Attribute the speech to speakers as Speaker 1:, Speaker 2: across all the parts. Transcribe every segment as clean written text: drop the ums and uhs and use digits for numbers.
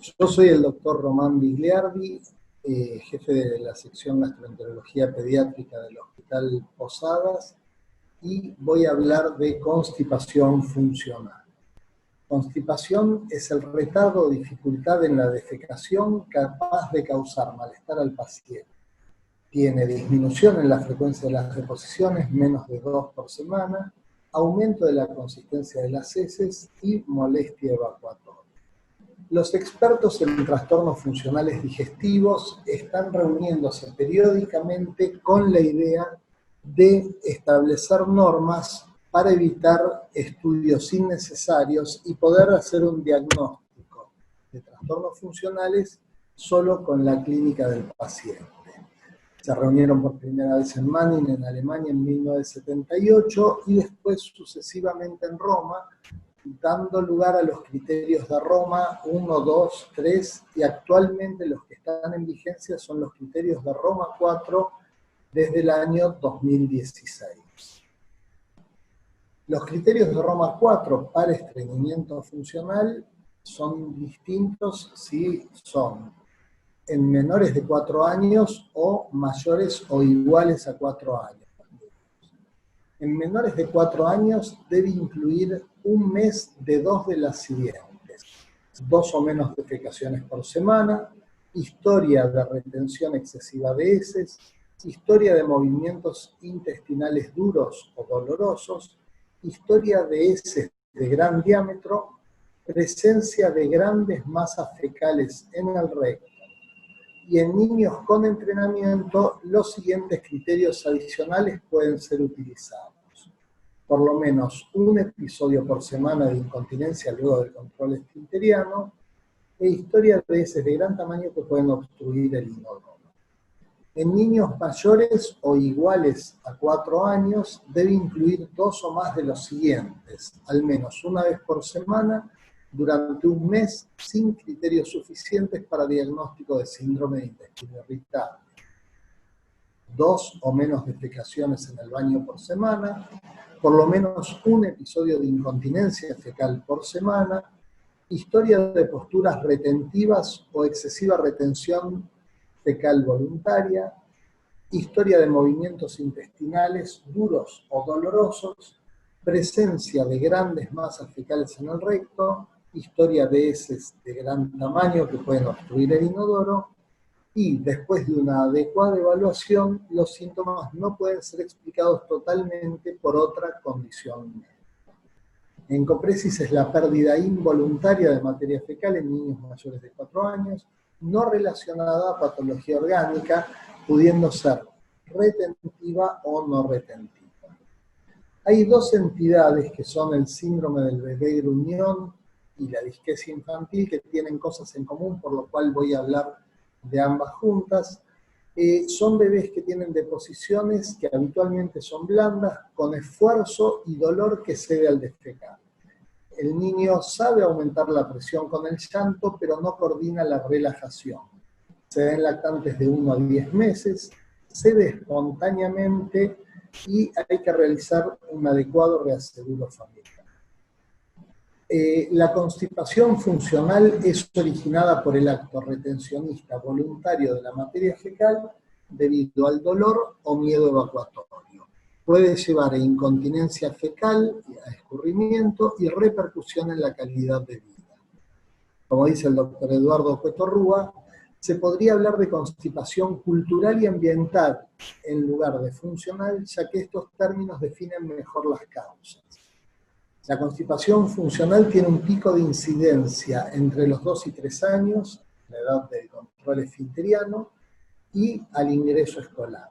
Speaker 1: Yo soy el doctor Román Bigliardi, jefe de la sección gastroenterología pediátrica del Hospital Posadas, y voy a hablar de constipación funcional. Constipación es el retardo o dificultad en la defecación capaz de causar malestar al paciente. Tiene disminución en la frecuencia de las deposiciones, menos de 2 por semana, aumento de la consistencia de las heces y molestia evacuatoria. Los expertos en trastornos funcionales digestivos están reuniéndose periódicamente con la idea de establecer normas para evitar estudios innecesarios y poder hacer un diagnóstico de trastornos funcionales solo con la clínica del paciente. Se reunieron por primera vez en Manning, en Alemania, en 1978, y después sucesivamente en Roma, dando lugar a los criterios de Roma 1, 2, 3, y actualmente los que están en vigencia son los criterios de Roma 4 desde el año 2016. Los criterios de Roma 4 para estreñimiento funcional son distintos si son en menores de 4 años o mayores o iguales a 4 años. En menores de 4 años debe incluir un mes de 2 de las siguientes: 2 o menos defecaciones por semana, historia de retención excesiva de heces, historia de movimientos intestinales duros o dolorosos, historia de heces de gran diámetro, presencia de grandes masas fecales en el recto. Y en niños con entrenamiento, los siguientes criterios adicionales pueden ser utilizados: por lo menos un episodio por semana de incontinencia luego del control esfinteriano, e historia de heces de gran tamaño que pueden obstruir el inodoro. En niños mayores o iguales a 4 años, debe incluir 2 o más de los siguientes: al menos una vez por semana, durante un mes, sin criterios suficientes para diagnóstico de síndrome de intestino irritable; 2 o menos defecaciones en el baño por semana; por lo menos un episodio de incontinencia fecal por semana; historia de posturas retentivas o excesiva retención fecal voluntaria; historia de movimientos intestinales duros o dolorosos; presencia de grandes masas fecales en el recto; historia de heces de gran tamaño que pueden obstruir el inodoro; y después de una adecuada evaluación, los síntomas no pueden ser explicados totalmente por otra condición médica. Encopresis es la pérdida involuntaria de materia fecal en niños mayores de 4 años, no relacionada a patología orgánica, pudiendo ser retentiva o no retentiva. Hay 2 entidades que son el síndrome del bebé gruñón y la disquesia infantil, que tienen cosas en común, por lo cual voy a hablar de ambas juntas. Son bebés que tienen deposiciones que habitualmente son blandas, con esfuerzo y dolor que cede al defecar. El niño sabe aumentar la presión con el llanto, pero no coordina la relajación. Se da en lactantes de 1 a 10 meses, cede espontáneamente y hay que realizar un adecuado reaseguro familiar. La constipación funcional es originada por el acto retencionista voluntario de la materia fecal debido al dolor o miedo evacuatorio. Puede llevar a incontinencia fecal, a escurrimiento y repercusión en la calidad de vida. Como dice el doctor Eduardo Cueto Rúa, se podría hablar de constipación cultural y ambiental en lugar de funcional, ya que estos términos definen mejor las causas. La constipación funcional tiene un pico de incidencia entre los 2 y 3 años, la edad del control esfinteriano, y al ingreso escolar.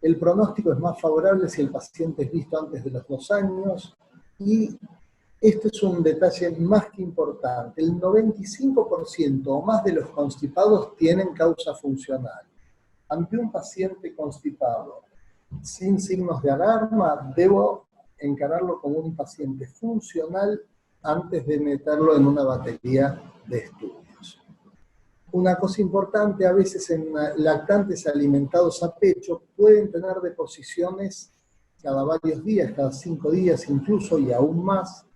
Speaker 1: El pronóstico es más favorable si el paciente es visto antes de los 2 años, y este es un detalle más que importante: el 95% o más de los constipados tienen causa funcional. Ante un paciente constipado sin signos de alarma, debo encararlo como un paciente funcional antes de meterlo en una batería de estudios. Una cosa importante: a veces en lactantes alimentados a pecho pueden tener deposiciones cada varios días, cada 5 días incluso, y aún más.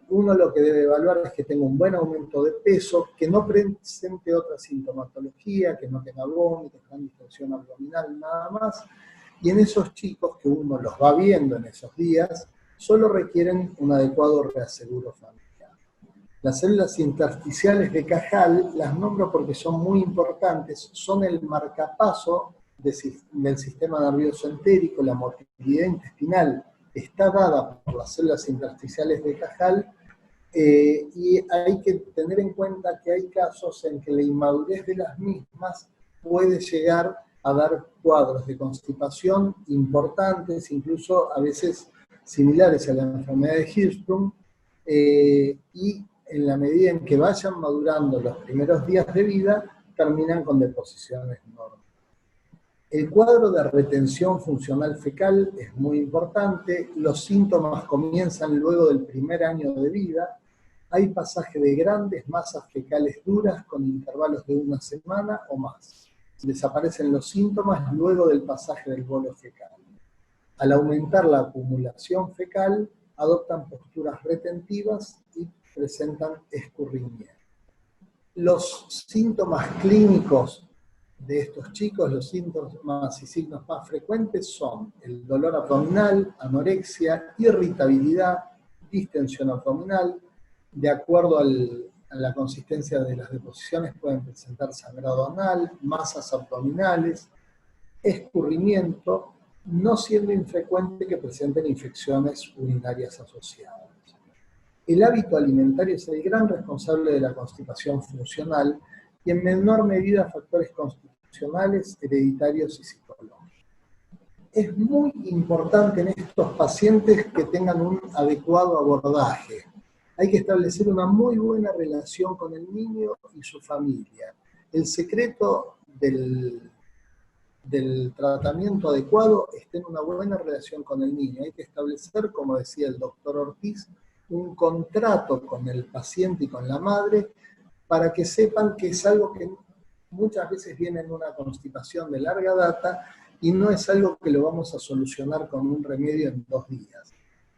Speaker 1: uno lo que debe evaluar es que tenga un buen aumento de peso, que no presente otra sintomatología, que no tenga vómitos, gran distensión abdominal, nada más. Y en esos chicos que uno los va viendo en esos días, solo requieren un adecuado reaseguro familiar. Las células intersticiales de Cajal, las nombro porque son muy importantes, son el marcapaso del sistema nervioso entérico, la motilidad intestinal está dada por las células intersticiales de Cajal, y hay que tener en cuenta que hay casos en que la inmadurez de las mismas puede llegar a dar cuadros de constipación importantes, incluso a veces similares a la enfermedad de Hirschsprung, y en la medida en que vayan madurando los primeros días de vida, terminan con deposiciones normales. El cuadro de retención funcional fecal es muy importante, los síntomas comienzan luego del primer año de vida, hay pasaje de grandes masas fecales duras con intervalos de una semana o más. Desaparecen los síntomas luego del pasaje del bolo fecal. Al aumentar la acumulación fecal, adoptan posturas retentivas y presentan escurrimiento. Los síntomas clínicos de estos chicos, los síntomas y signos más frecuentes son el dolor abdominal, anorexia, irritabilidad, distensión abdominal. De acuerdo a la consistencia de las deposiciones pueden presentar sangrado anal, masas abdominales, escurrimiento, no siendo infrecuente que presenten infecciones urinarias asociadas. El hábito alimentario es el gran responsable de la constipación funcional y en menor medida factores constitucionales, hereditarios y psicológicos. Es muy importante en estos pacientes que tengan un adecuado abordaje. Hay que establecer una muy buena relación con el niño y su familia. El secreto del tratamiento adecuado está en una buena relación con el niño. Hay que establecer, como decía el doctor Ortiz, un contrato con el paciente y con la madre para que sepan que es algo que muchas veces viene en una constipación de larga data y no es algo que lo vamos a solucionar con un remedio en 2 días.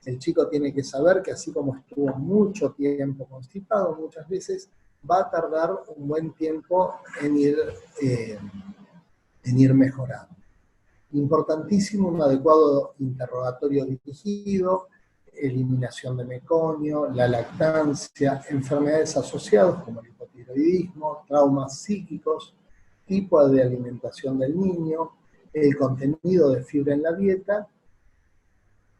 Speaker 1: El chico tiene que saber que así como estuvo mucho tiempo constipado, muchas veces va a tardar un buen tiempo en ir mejorando. Importantísimo un adecuado interrogatorio dirigido, eliminación de meconio, la lactancia, enfermedades asociadas como el hipotiroidismo, traumas psíquicos, tipo de alimentación del niño, el contenido de fibra en la dieta,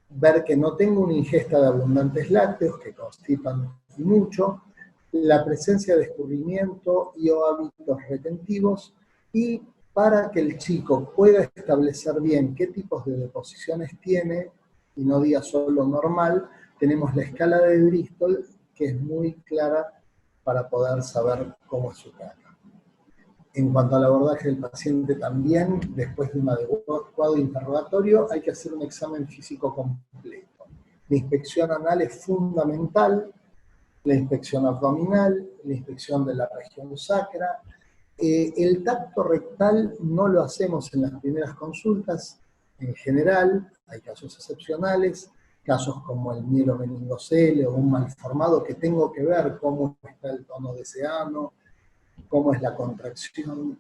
Speaker 1: ver que no tengo una ingesta de abundantes lácteos que constipan mucho, la presencia de escurrimiento y o hábitos retentivos, y para que el chico pueda establecer bien qué tipos de deposiciones tiene, y no diga solo normal, tenemos la escala de Bristol, que es muy clara para poder saber cómo es su caca. En cuanto al abordaje del paciente también, después de un adecuado interrogatorio, hay que hacer un examen físico completo. La inspección anal es fundamental, la inspección abdominal, la inspección de la región sacra. El tacto rectal no lo hacemos en las primeras consultas, en general, hay casos excepcionales, casos como el mielomeningocele o un malformado que tengo que ver cómo está el tono de ese ano, cómo es la contracción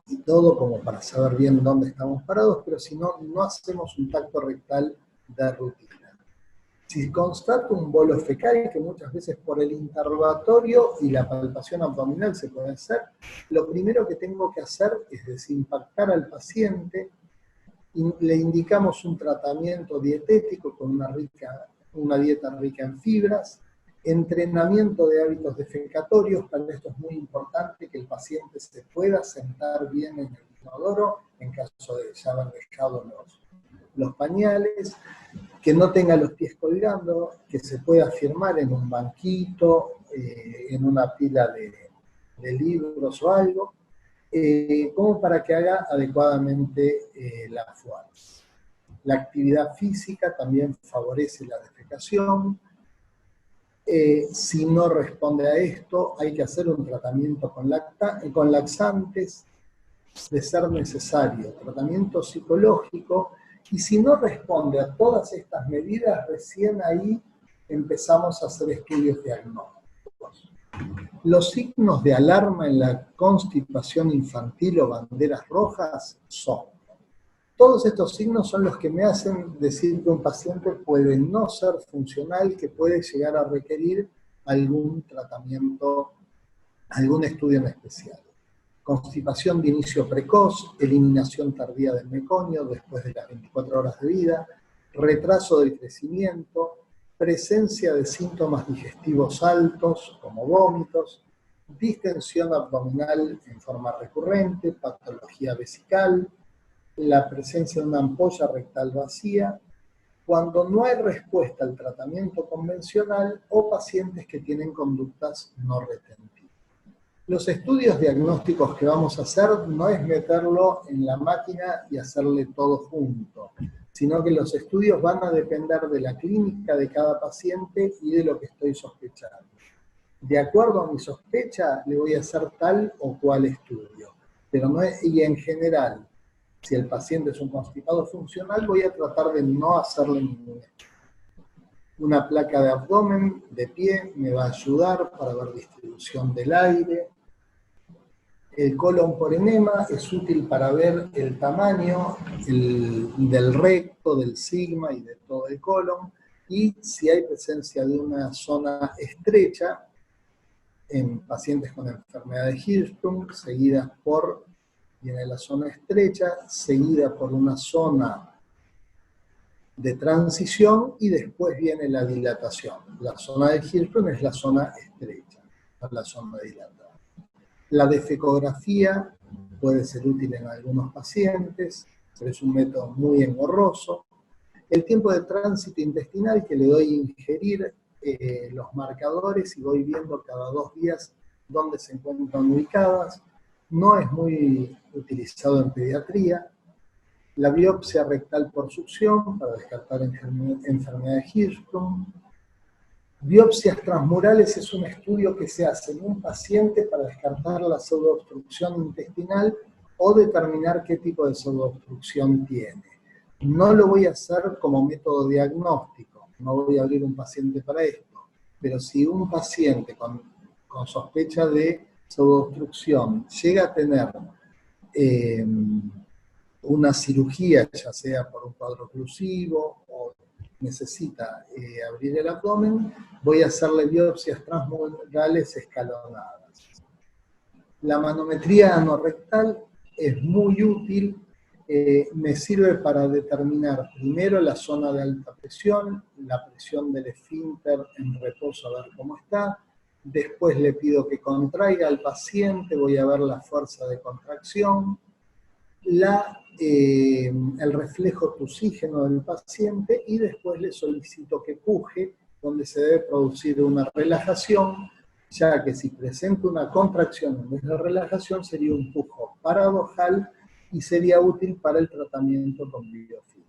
Speaker 1: y todo como para saber bien dónde estamos parados, pero si no, no hacemos un tacto rectal de rutina. Si constato un bolo fecal, que muchas veces por el interrogatorio y la palpación abdominal se puede hacer, lo primero que tengo que hacer es desimpactar al paciente y le indicamos un tratamiento dietético con una dieta rica en fibras, entrenamiento de hábitos defecatorios. Para esto es muy importante que el paciente se pueda sentar bien en el inodoro en caso de ya haber dejado los pañales, que no tenga los pies colgando, que se pueda firmar en un banquito, en una pila de libros o algo, como para que haga adecuadamente la fuerza. La actividad física también favorece la defecación. Si no responde a esto, hay que hacer un tratamiento con laxantes, de ser necesario, tratamiento psicológico, y si no responde a todas estas medidas, recién ahí empezamos a hacer estudios diagnósticos. Los signos de alarma en la constipación infantil o banderas rojas son: todos estos signos son los que me hacen decir que un paciente puede no ser funcional, que puede llegar a requerir algún tratamiento, algún estudio en especial. Constipación de inicio precoz, eliminación tardía del meconio después de las 24 horas de vida, retraso del crecimiento, presencia de síntomas digestivos altos como vómitos, distensión abdominal en forma recurrente, patología vesical, la presencia de una ampolla rectal vacía, cuando no hay respuesta al tratamiento convencional o pacientes que tienen conductas no retentivas. Los estudios diagnósticos que vamos a hacer no es meterlo en la máquina y hacerle todo junto, sino que los estudios van a depender de la clínica de cada paciente y de lo que estoy sospechando. De acuerdo a mi sospecha, le voy a hacer tal o cual estudio. Pero no es, y en general, si el paciente es un constipado funcional, voy a tratar de no hacerle ningún estudio. Una placa de abdomen de pie me va a ayudar para ver distribución del aire. El colon por enema es útil para ver el tamaño del recto, del sigma y de todo el colon, y si hay presencia de una zona estrecha en pacientes con enfermedad de Hirschsprung, viene la zona estrecha, seguida por una zona de transición y después viene la dilatación. La zona de Hirschsprung es la zona estrecha, no la zona dilatada. La defecografía puede ser útil en algunos pacientes, pero es un método muy engorroso. El tiempo de tránsito intestinal, que le doy a ingerir los marcadores y voy viendo cada 2 días dónde se encuentran ubicadas, no es muy utilizado en pediatría. La biopsia rectal por succión para descartar enfermedad de Hirschsprung. Biopsias transmurales es un estudio que se hace en un paciente para descartar la pseudoobstrucción intestinal o determinar qué tipo de pseudoobstrucción tiene. No lo voy a hacer como método diagnóstico, no voy a abrir un paciente para esto, pero si un paciente con sospecha de pseudoobstrucción llega a tener una cirugía, ya sea por un cuadro oclusivo o necesita abrir el abdomen, voy a hacerle biopsias transmurales escalonadas. La manometría anorrectal es muy útil, me sirve para determinar primero la zona de alta presión, la presión del esfínter en reposo, a ver cómo está. Después le pido que contraiga al paciente, voy a ver la fuerza de contracción, el reflejo tusígeno del paciente y después le solicito que puje, donde se debe producir una relajación, ya que si presenta una contracción en vez de relajación sería un pujo paradojal y sería útil para el tratamiento con biofilm.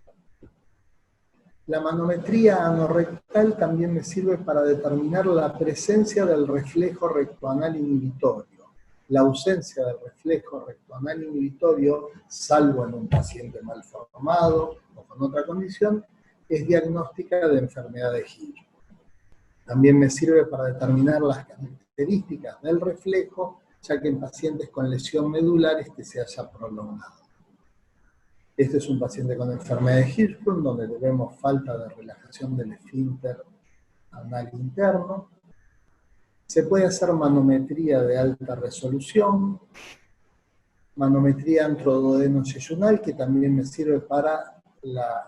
Speaker 1: La manometría anorrectal también me sirve para determinar la presencia del reflejo rectoanal inhibitorio. La ausencia del reflejo rectoanal inhibitorio, salvo en un paciente malformado o con otra condición, es diagnóstica de enfermedad de Hirschsprung. También me sirve para determinar las características del reflejo, ya que en pacientes con lesión medular se haya prolongado. Este es un paciente con enfermedad de Hirschsprung, donde vemos falta de relajación del esfínter anal interno. Se puede hacer manometría de alta resolución, manometría antroduodenoceyunal, que también me sirve para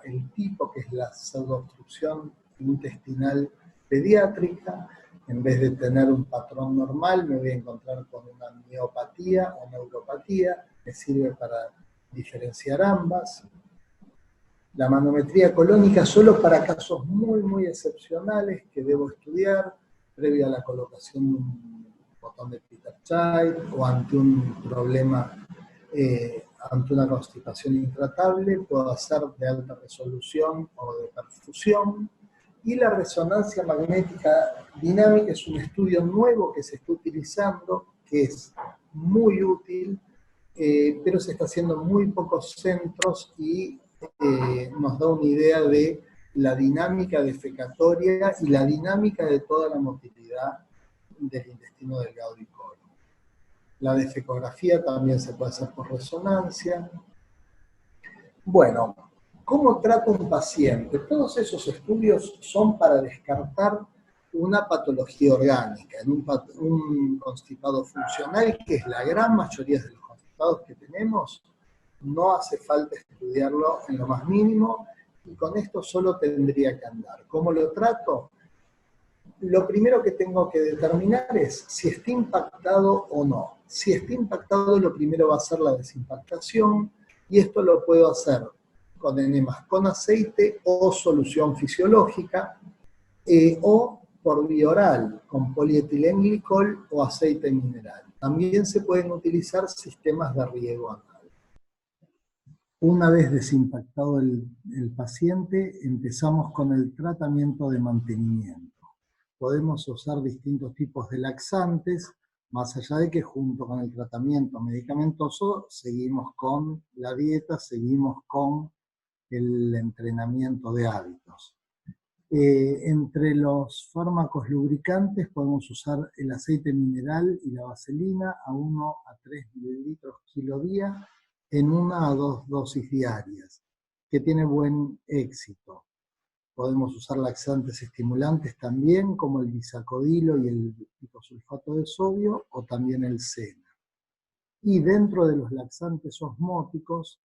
Speaker 1: el tipo, que es la pseudoobstrucción intestinal pediátrica. En vez de tener un patrón normal, me voy a encontrar con una miopatía o neuropatía, me sirve para diferenciar ambas. La manometría colónica solo para casos muy, muy excepcionales que debo estudiar, previa a la colocación de un botón de Peter Child o ante un problema, ante una constipación intratable, puedo hacer de alta resolución o de perfusión. Y la resonancia magnética dinámica es un estudio nuevo que se está utilizando, que es muy útil, pero se está haciendo en muy pocos centros y nos da una idea de la dinámica defecatoria y la dinámica de toda la motilidad del intestino delgado y colon. La defecografía también se puede hacer por resonancia. Bueno, ¿cómo trata un paciente? Todos esos estudios son para descartar una patología orgánica, en un constipado funcional, que es la gran mayoría de los constipados que tenemos. No hace falta estudiarlo en lo más mínimo, y con esto solo tendría que andar. ¿Cómo lo trato? Lo primero que tengo que determinar es si está impactado o no. Si está impactado, lo primero va a ser la desimpactación, y esto lo puedo hacer con enemas con aceite o solución fisiológica, o por vía oral, con polietilenglicol o aceite mineral. También se pueden utilizar sistemas de riego anal. Una vez desimpactado el paciente, empezamos con el tratamiento de mantenimiento. Podemos usar distintos tipos de laxantes, más allá de que junto con el tratamiento medicamentoso seguimos con la dieta, seguimos con el entrenamiento de hábitos. Entre los fármacos lubricantes podemos usar el aceite mineral y la vaselina a 1 a 3 mililitros kilo día en 1 a 2 dosis diarias, que tiene buen éxito. Podemos usar laxantes estimulantes también, como el bisacodilo y el hiposulfato de sodio, o también el sena. Y dentro de los laxantes osmóticos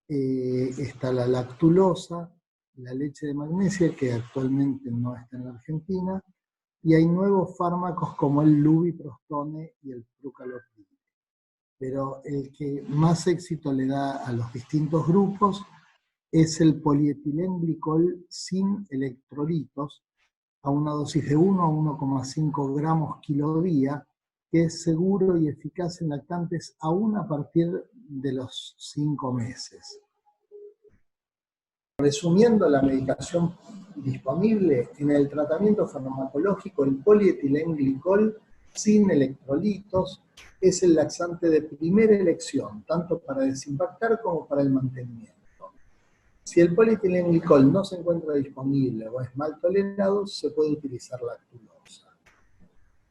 Speaker 1: está la lactulosa, la leche de magnesia, que actualmente no está en la Argentina, y hay nuevos fármacos como el lubiprostone y el prucalopril. Pero el que más éxito le da a los distintos grupos es el polietilenglicol sin electrolitos, a una dosis de 1 a 1,5 gramos kilo día, que es seguro y eficaz en lactantes aún a partir de los 5 meses. Resumiendo la medicación disponible, en el tratamiento farmacológico, el polietilenglicol sin electrolitos es el laxante de primera elección, tanto para desimpactar como para el mantenimiento. Si el polietilenglicol no se encuentra disponible o es mal tolerado, se puede utilizar lactulosa.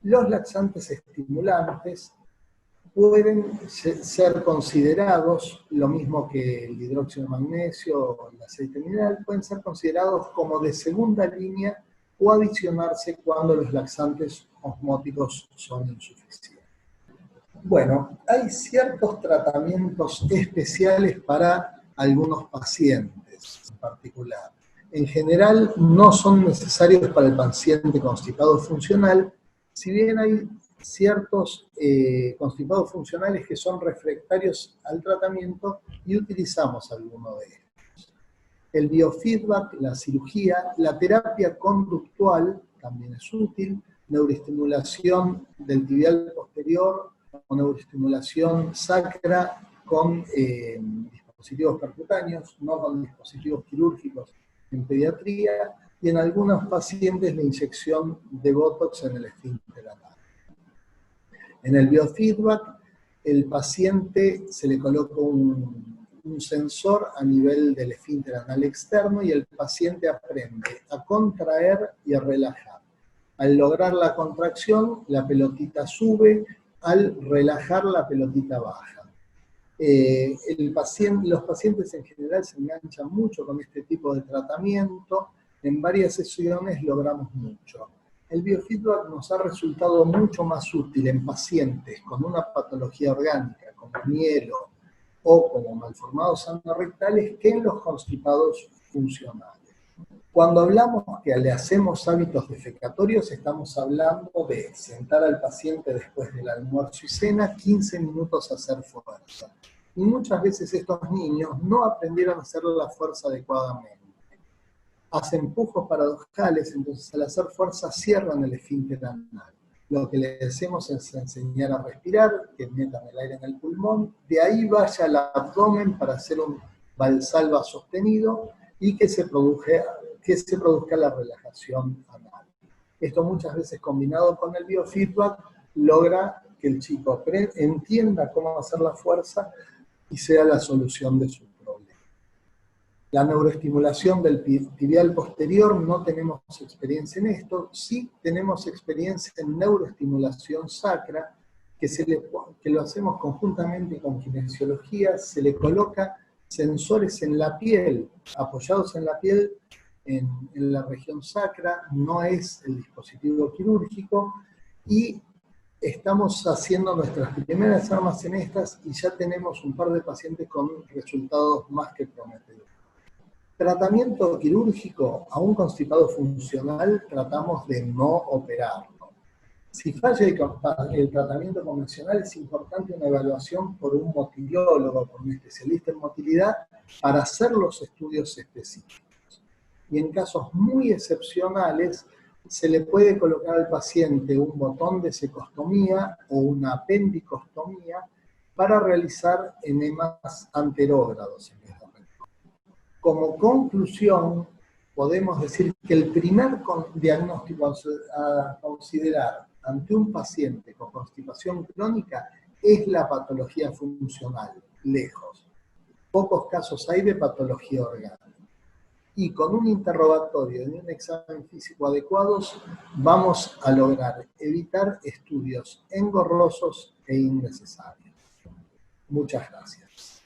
Speaker 1: Los laxantes estimulantes pueden ser considerados, lo mismo que el hidróxido de magnesio o el aceite mineral, pueden ser considerados como de segunda línea o adicionarse cuando los laxantes osmóticos son insuficientes. Bueno, hay ciertos tratamientos especiales para algunos pacientes en particular. En general no son necesarios para el paciente constipado funcional, si bien hay ciertos constipados funcionales que son refractarios al tratamiento y utilizamos alguno de ellos. El biofeedback, la cirugía, la terapia conductual también es útil, neuroestimulación del tibial posterior o neuroestimulación sacra con dispositivos percutáneos, no con dispositivos quirúrgicos en pediatría, y en algunos pacientes la inyección de Botox en el esfínter anal. En el biofeedback, el paciente se le coloca un sensor a nivel del esfínter anal externo y el paciente aprende a contraer y a relajar. Al lograr la contracción, la pelotita sube, al relajar la pelotita baja. Los pacientes en general se enganchan mucho con este tipo de tratamiento. En varias sesiones logramos mucho. El biofeedback nos ha resultado mucho más útil en pacientes con una patología orgánica, como mielo o como malformados anorrectales, que en los constipados funcionales. Cuando hablamos que le hacemos hábitos defecatorios, estamos hablando de sentar al paciente después del almuerzo y cena, 15 minutos a hacer fuerza. Y muchas veces estos niños no aprendieron a hacer la fuerza adecuadamente. Hacen pujos paradojales, entonces al hacer fuerza cierran el esfínter anal. Lo que les hacemos es enseñar a respirar, que metan el aire en el pulmón, de ahí vaya al abdomen para hacer un valsalva sostenido y que se produzca la relajación anal. Esto muchas veces combinado con el biofeedback logra que el chico entienda cómo hacer la fuerza y sea la solución de su problema. La neuroestimulación del tibial posterior, no tenemos experiencia en esto, sí tenemos experiencia en neuroestimulación sacra, que lo hacemos conjuntamente con kinesiología, se le coloca sensores en la piel, apoyados en la piel, en la región sacra, no es el dispositivo quirúrgico, y estamos haciendo nuestras primeras armas en estas y ya tenemos un par de pacientes con resultados más que prometedores. Tratamiento quirúrgico a un constipado funcional tratamos de no operarlo. Si falla el tratamiento convencional, es importante una evaluación por un motiliólogo, por un especialista en motilidad, para hacer los estudios específicos. Y en casos muy excepcionales, se le puede colocar al paciente un botón de secostomía o una apendicostomía para realizar enemas anterógrados. Como conclusión, podemos decir que el primer diagnóstico a considerar ante un paciente con constipación crónica es la patología funcional, lejos. Pocos casos hay de patología orgánica. Y con un interrogatorio y un examen físico adecuados, vamos a lograr evitar estudios engorrosos e innecesarios. Muchas gracias.